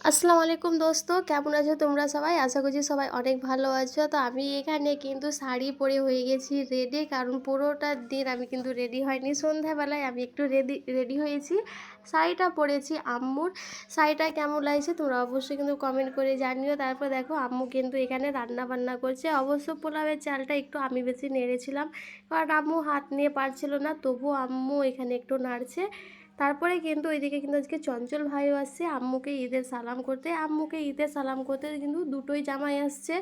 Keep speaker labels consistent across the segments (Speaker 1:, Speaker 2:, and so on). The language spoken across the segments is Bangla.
Speaker 1: আসসালামু আলাইকুম দোস্ত, কেমন আছো তোমরা সবাই? আশা করছি সবাই অনেক ভালো আছো। তো আমি এখানে কিন্তু শাড়ি পরে হয়ে গেছি রেডি, কারণ পুরোটা দিন আমি কিন্তু রেডি হয়নি। সন্ধ্যাবেলায় আমি একটু রেডি হয়েছি, শাড়িটা পরেছি আম্মুর। শাড়িটা কেমন লাগছে তোমরা অবশ্যই কিন্তু কমেন্ট করে জানিও। তারপর দেখো আম্মু কিন্তু এখানে রান্না বান্না করছে। অবশ্য পোলাওয়ের চালটা একটু আমি বেশি নেড়েছিলাম, কারণ আম্মু হাত নিয়ে পারছিল না, তবুও আম্মু এখানে একটু নাড়ছে। তারপরে কিন্তু ওইদিকে কিন্তু আজকে চঞ্চল ভাইও আসছে আম্মুকে ঈদের সালাম করতে। আম্মুকে ঈদের সালাম করতে কিন্তু দুটোই জামাই আসছে।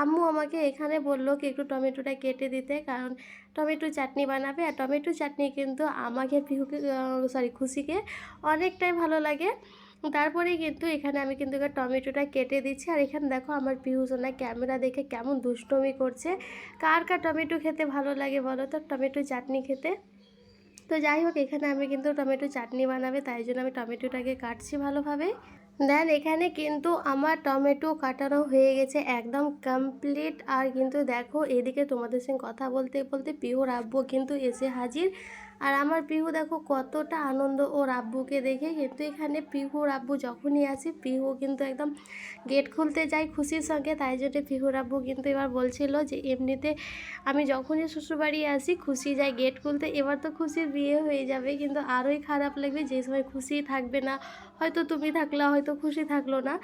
Speaker 1: আম্মু আমাকে এখানে বললো কি একটু টমেটোটা কেটে দিতে, কারণ টমেটো চাটনি বানাবে। আর টমেটো চাটনি কিন্তু আমাকে খুশিকে অনেকটাই ভালো লাগে। তারপরে কিন্তু এখানে আমি কিন্তু এবার টমেটোটা কেটে দিচ্ছি। আর এখানে দেখো আমার পিহুসোনা ক্যামেরা দেখে কেমন দুষ্টমি করছে। কার কার টমেটো খেতে ভালো লাগে বলো তো, টমেটো চাটনি খেতে? তো যাই হোক, এখানে আমি কিন্তু টমেটো চাটনি বানাবে, তাই জন্য আমি টমেটোটাকে কাটছি ভালোভাবে। দেন এখানে কিন্তু আমার টমেটো কাটানো হয়ে গেছে একদম কমপ্লিট। আর কিন্তু দেখো এদিকে তোমাদের সঙ্গে কথা বলতে বলতে পিহুর আব্বু কিন্তু এসে হাজির। আর আমার পিহু দেখো কতটা আনন্দ ওর আব্বুকে দেখে। কিন্তু এখানে পিহুর আব্বু যখনই আসে পিহু কিন্তু একদম গেট খুলতে যায় খুশির সঙ্গে। তাই জন্য পিহুর আব্বু কিন্তু এবার বলছিল যে এমনিতে আমি যখনই শ্বশুরবাড়ি আসি খুশি যায় গেট খুলতে, এবার তো খুশির বিয়ে হয়ে যাবে, কিন্তু আরোই খারাপ লাগবে যে সময় খুশি থাকবে না। হয়তো তুমি থাকলা, হয়তো খুশি থাকলো না।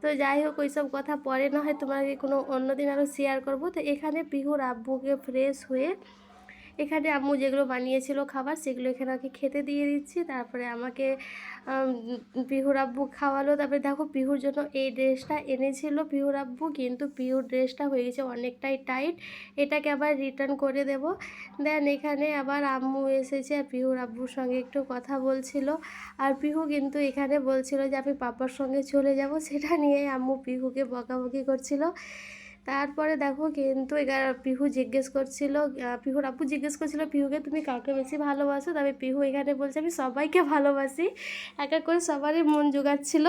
Speaker 1: তো যাই হোক, ওইসব কথা পরে না হয় তোমাকে কোনো অন্য দিন আরও শেয়ার করব। তো এখানে পিহুর আব্বুকে ফ্রেশ হয়ে এখানে আম্মু যেগুলো বানিয়েছিল খাবার সেগুলো এখানে ওকে খেতে দিয়ে দিচ্ছি। তারপরে আমাকে পিহুর আব্বু খাওয়ালো। তারপরে দেখো পিহুর জন্য এই ড্রেসটা এনেছিল পিহুর আব্বু, কিন্তু পিহুর ড্রেসটা হয়ে গেছে অনেকটাই টাইট, এটাকে আবার রিটার্ন করে দেব। দেন এখানে আবার আম্মু এসেছে আর পিহুর আব্বুর সঙ্গে একটু কথা বলছিল। আর পিহু কিন্তু এখানে বলছিল যে আমি পাপার সঙ্গে চলে যাব, সেটা নিয়ে আম্মু পিহুকে বকাবকি করছিল। তারপরে দেখো কিন্তু পিহু জিজ্ঞেস করছিল, পিহুর আব্বু জিজ্ঞেস করছিল পিহুকে তুমি কাউকে বেশি ভালোবাসো? তবে পিহু এখানে বলছে আমি সবাইকে ভালোবাসি। এক এক করে সবারই মন জোগাচ্ছিল।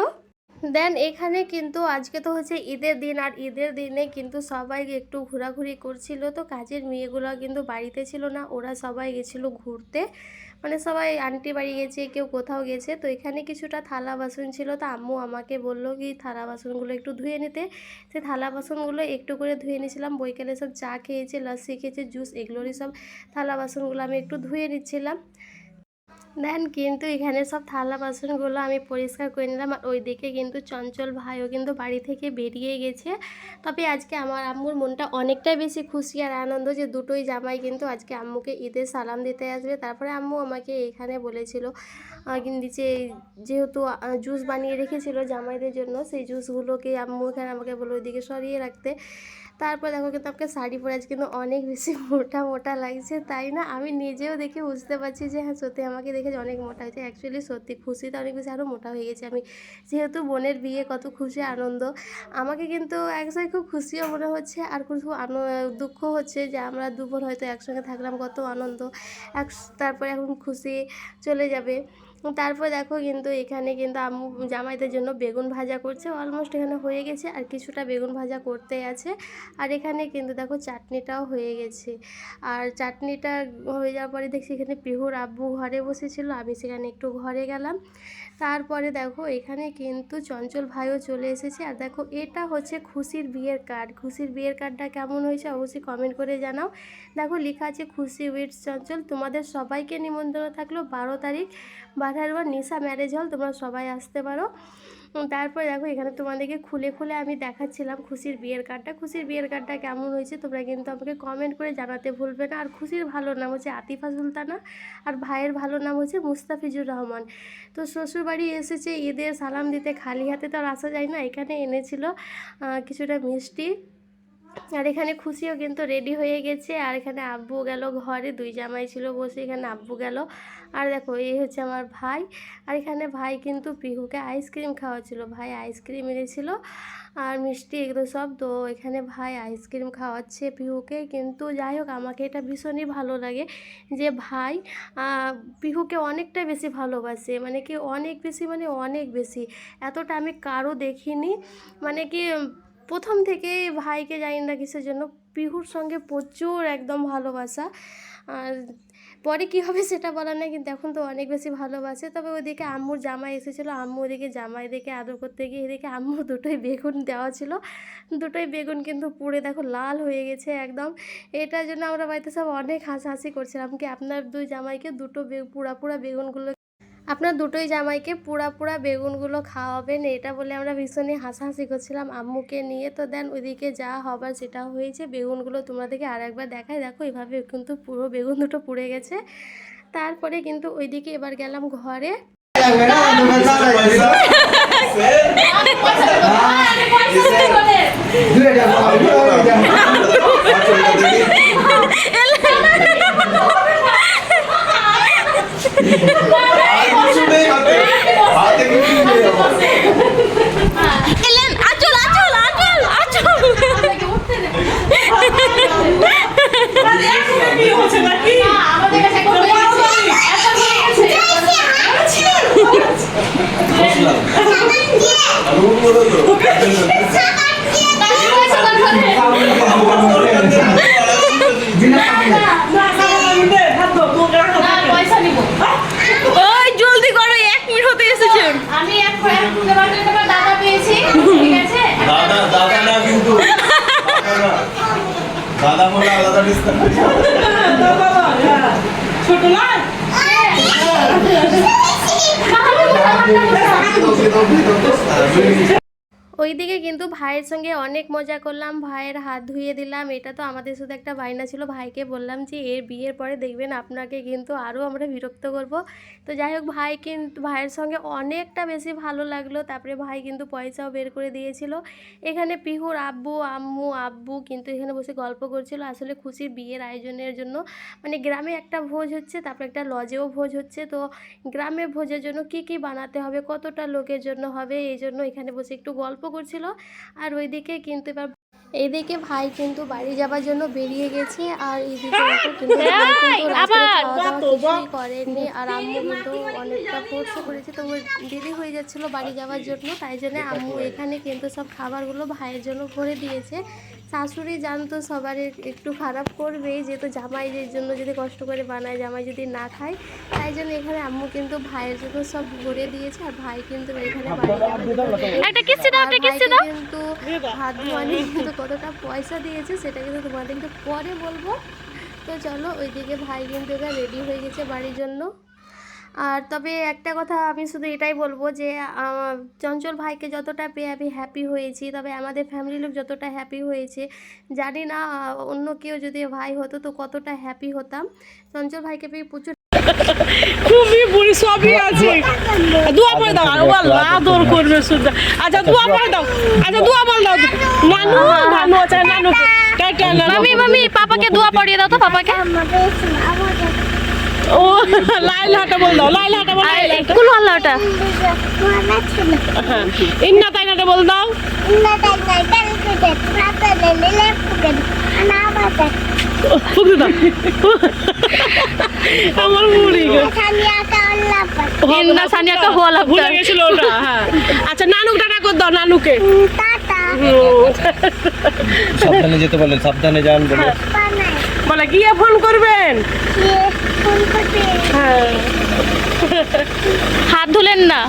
Speaker 1: দেন এখানে কিন্তু আজকে তো হচ্ছে ঈদের দিন, আর ঈদের দিনে কিন্তু সবাই একটু ঘোরাঘুরি করছিল। তো কাজের মেয়েগুলো কিন্তু বাড়িতে ছিল না, ওরা সবাই গেছিলো ঘুরতে। মানে সবাই আন্টি বাড়ি গেছে, কেউ কোথাও গেছে। তো এখানে কিছুটা থালা বাসন ছিল, তো আম্মু আমাকে বললো কি থালা বাসনগুলো একটু ধুয়ে নিতে। সে থালা বাসনগুলো একটু করে ধুয়ে নিয়েছিলাম। বৈকালে সব চা খেয়েছে, লস্যি খেয়েছে, জুস, এগুলোরই সব থালা বাসনগুলো আমি একটু ধুয়ে নিচ্ছিলাম। দেন কিন্তু এখানে সব থালা বাসনগুলো আমি পরিষ্কার করে নিলাম। আর ওইদিকে কিন্তু চঞ্চল ভাইও কিন্তু বাড়ি থেকে বেরিয়ে গেছে। তবে আজকে আমার আম্মুর মনটা অনেকটাই বেশি খুশি আর আনন্দ যে দুটোই জামাই কিন্তু আজকে আম্মুকে ঈদের সালাম দিতে আসবে। তারপরে আম্মু আমাকে এখানে বলেছিল নিচে যেহেতু জুস বানিয়ে রেখেছিল জামাইদের জন্য, সেই জুসগুলোকে আম্মু এখানে আমাকে বলে ওইদিকে সরিয়ে রাখতে। তারপর দেখো কিন্তু আমাকে শাড়ি পরে আজ কিন্তু অনেক বেশি মোটা মোটা লাগছে, তাই না? আমি নিজেও দেখে বুঝতে পারছি যে হ্যাঁ সত্যি আমাকে দেখে যে অনেক মোটা হয়েছে। অ্যাকচুয়ালি সত্যি খুশিতে অনেক বেশি আরও মোটা হয়ে গেছে আমি, যেহেতু বোনের বিয়ে, কত খুশি আনন্দ। আমাকে কিন্তু একসাথে খুব খুশিও মনে হচ্ছে আর খুব দুঃখ হচ্ছে যে আমরা দু বোন হয়তো একসঙ্গে থাকলাম, কত আনন্দ। এক তারপরে এখন খুশি চলে যাবে। তারপর দেখো কিন্তু এখানে কিন্তু আম্মু জামাইদের জন্য বেগুন ভাজা করছে, অলমোস্ট এখানে হয়ে গেছে, আর কিছুটা বেগুন ভাজা করতে আছে। আর এখানে কিন্তু দেখো চাটনিটাও হয়ে গেছে। আর চাটনিটা হয়ে যাওয়ার পরে দেখছি এখানে পিহুর আব্বু ঘরে বসেছিল, আমি সেখানে একটু ঘরে গেলাম। তারপরে দেখো এখানে কিন্তু চঞ্চল ভাইও চলে এসেছে। আর দেখো এটা হচ্ছে খুশির বিয়ের কার্ড। খুশির বিয়ের কার্ডটা কেমন হয়েছে অবশ্যই কমেন্ট করে জানাও। দেখো লেখা আছে খুশি উইথ চঞ্চল। তোমাদের সবাইকে নিমন্ত্রণ থাকলো 12 তারিখ বাধারবাগ নিশা ম্যারেজ হল, তোমরা সবাই আসতে পারো। তারপর দেখো এখানে তোমাদেরকে খুলে খুলে আমি দেখাচ্ছিলাম খুশির বিয়ের কার্ডটা। খুশির বিয়ের কার্ডটা কেমন হয়েছে তোমরা কিন্তু আমাকে কমেন্ট করে জানাতে ভুলবে না। আর খুশির ভালো নাম হচ্ছে আতিফা সুলতানা, আর ভাইয়ের ভালো নাম হচ্ছে মুস্তাফিজুর রহমান। তো শ্বশুরবাড়ি এসেছে ঈদের সালাম দিতে, খালি হাতে তো আর আসা যায় না। এখানে এনেছিল কিছুটা মিষ্টি। আর এখানে খুশিও কিন্তু রেডি হয়ে গেছে। আর এখানে আব্বু গেল ঘরে, দুই জামাই ছিল বসে, এখানে আব্বু গেল। আর দেখো এই হচ্ছে আমার ভাই। আর এখানে ভাই কিন্তু পিহুকে আইসক্রিম খাওয়াচ্ছিল, ভাই আইসক্রিম এনেছিল আর মিষ্টি এগুলো সব। তো এখানে ভাই আইসক্রিম খাওয়াচ্ছে পিহুকে। কিন্তু যাই হোক আমাকে এটা ভীষণই ভালো লাগে যে ভাই পিহুকে অনেকটা বেশি ভালোবাসে, মানে কি অনেক বেশি, মানে অনেক বেশি। এতটা আমি কারো দেখিনি। মানে কি প্রথম থেকেই ভাইকে জানি না কিসের জন্য পিহুর সঙ্গে প্রচুর একদম ভালোবাসা। আর পরে কী হবে সেটা বলার নেই, কিন্তু এখন তো অনেক বেশি ভালোবাসে। তবে ওদিকে আম্মুর জামাই এসেছিলো, আম্মু ওদিকে জামাই দেখে আদর করতে গিয়ে এদিকে আম্মুর দুটোই বেগুন দেওয়া ছিল, দুটোই বেগুন কিন্তু পুড়ে দেখো লাল হয়ে গেছে একদম। এটার জন্য আমরা বাড়িতে সব অনেক হাসাহাসি করছিলাম কি আপনার দুই জামাইকে দুটো পুড়া পুড়া বেগুনগুলো, আপনার দুটোই জামাইকে পুড়া পুড়া বেগুনগুলো খাওয়াবেন, এটা বলে আমরা ভীষণই হাসাহাসি করছিলাম আম্মুকে নিয়ে। তো দেন ওইদিকে যা হবার সেটা হয়েছে, বেগুনগুলো তোমাদেরকে আর একবার দেখাই, দেখো এভাবে কিন্তু পুরো বেগুন দুটো পুড়ে গেছে। তারপরে কিন্তু ওইদিকে এবার গেলাম ঘরে।
Speaker 2: জলদি করো, 1 মিনিট হতে এসেছে।
Speaker 1: আমি দাদা পেয়েছি, ঠিক আছে?
Speaker 3: দাদা না কিন্তু দাদা বলে আলাদা ডিসকাউন্ট
Speaker 2: ছোট নয়
Speaker 1: ওইদিকে কিন্তু ভাইয়ের সঙ্গে অনেক মজা করলাম, ভাইয়ের হাত ধুয়ে দিলাম। এটা তো আমাদের শুধু একটা বায়না ছিল, ভাইকে বললাম যে এর বিয়ের পরে দেখবেন আপনাকে কিন্তু আরও আমরা বিরক্ত করব। তো যাই হোক ভাই কিন্তু ভাইয়ের সঙ্গে অনেকটা বেশি ভালো লাগলো। তারপরে ভাই কিন্তু পয়সাও বের করে দিয়েছিল। এখানে পিহুর আব্বু আব্বু কিন্তু এখানে বসে গল্প করছিল, আসলে খুশির বিয়ের আয়োজনের জন্য। মানে গ্রামে একটা ভোজ হচ্ছে, তারপরে একটা লজেও ভোজ হচ্ছে। তো গ্রামে ভোজের জন্য কি কি বানাতে হবে, কতটা লোকের জন্য হবে, এই জন্য এখানে বসে একটু গল্প করছিল। আর ওইদিকে কিন্তু এবার এইদিকে ভাই কিন্তু বাড়ি যাবার জন্য বেরিয়ে গেছে, আর এইদিকে কিন্তু ভাই কিন্তু রাস্তায় খাওয়া দাওয়া কিছুই করেনি। আর আম্মু কিন্তু অনেকটা ফোর্সও করেছে, তো ওর দেরি হয়ে যাচ্ছিল বাড়ি যাওয়ার জন্য, তাই জন্য আম্মু এখানে কিন্তু সব খাবারগুলো ভাইয়ের জন্য ভরে দিয়েছে। শাশুড়ি জানতো সবার একটু খারাপ করবেই, যেহেতু জামাইদের জন্য যদি কষ্ট করে বানায়, জামাই যদি না খায়, তাই জন্য এখানে আম্মু কিন্তু ভাইয়ের জন্য সব ভরে দিয়েছে। আর ভাই কিন্তু এখানে কিন্তু হাত ধোয়ানি কিন্তু কতটা পয়সা দিয়েছে সেটা কিন্তু তোমাদেরকে পরে বলবো। তো চলো ওইদিকে ভাই কিন্তু এবার রেডি হয়ে গেছে বাড়ির জন্য। আর তবে একটা কথা আমি শুধু এটাই বলবো যে চঞ্চল ভাইকে যতটা পেয়ে আমি হ্যাপি হয়েছি, তবে আমাদের ফ্যামিলির লোক যতটা হ্যাপি হয়েছে জানি না অন্য কেউ যদি ভাই হতো তো কতটা হ্যাপি হতাম। চঞ্চল ভাইকে পেয়ে প্রচুর
Speaker 2: খুবই বুড়ি সবই আছে। দোয়া পড়ে দাও, আল্লাহ আদর করবে সুদা। আচ্ছা দোয়া পড়ে দাও, আচ্ছা দোয়া পড়ে দাও। নানু নানু আছে, নানু টাটা। মামি পাপাকে দোয়া পড়িয়ে দাও তো, পাপাকে। ও লাইলাটা বল দাও, লাইলাটা বল। কোন আল্লাহটা? ইন্না তাইনাটা বল দাও। ইন্না তাইনা তালকুদে প্রাতে লেলে ফুকে আনাবাতে ফুকে দাও। আমার মুড়ি গো সানিয়াটা আল্লাহ পাক। ইন্না সানিয়াটা হলা ভুলে গেছিল ওটা। হ্যাঁ আচ্ছা নানুকে টাটা কর দাও, নানুকে টাটা।
Speaker 3: সাবধানে যেতে বলেন, সাবধানে যান বলে।
Speaker 2: বলে গিয়ে ফোন করবেন,
Speaker 1: ফোন করবে।
Speaker 2: হ্যাঁ হাত ধুলেন না।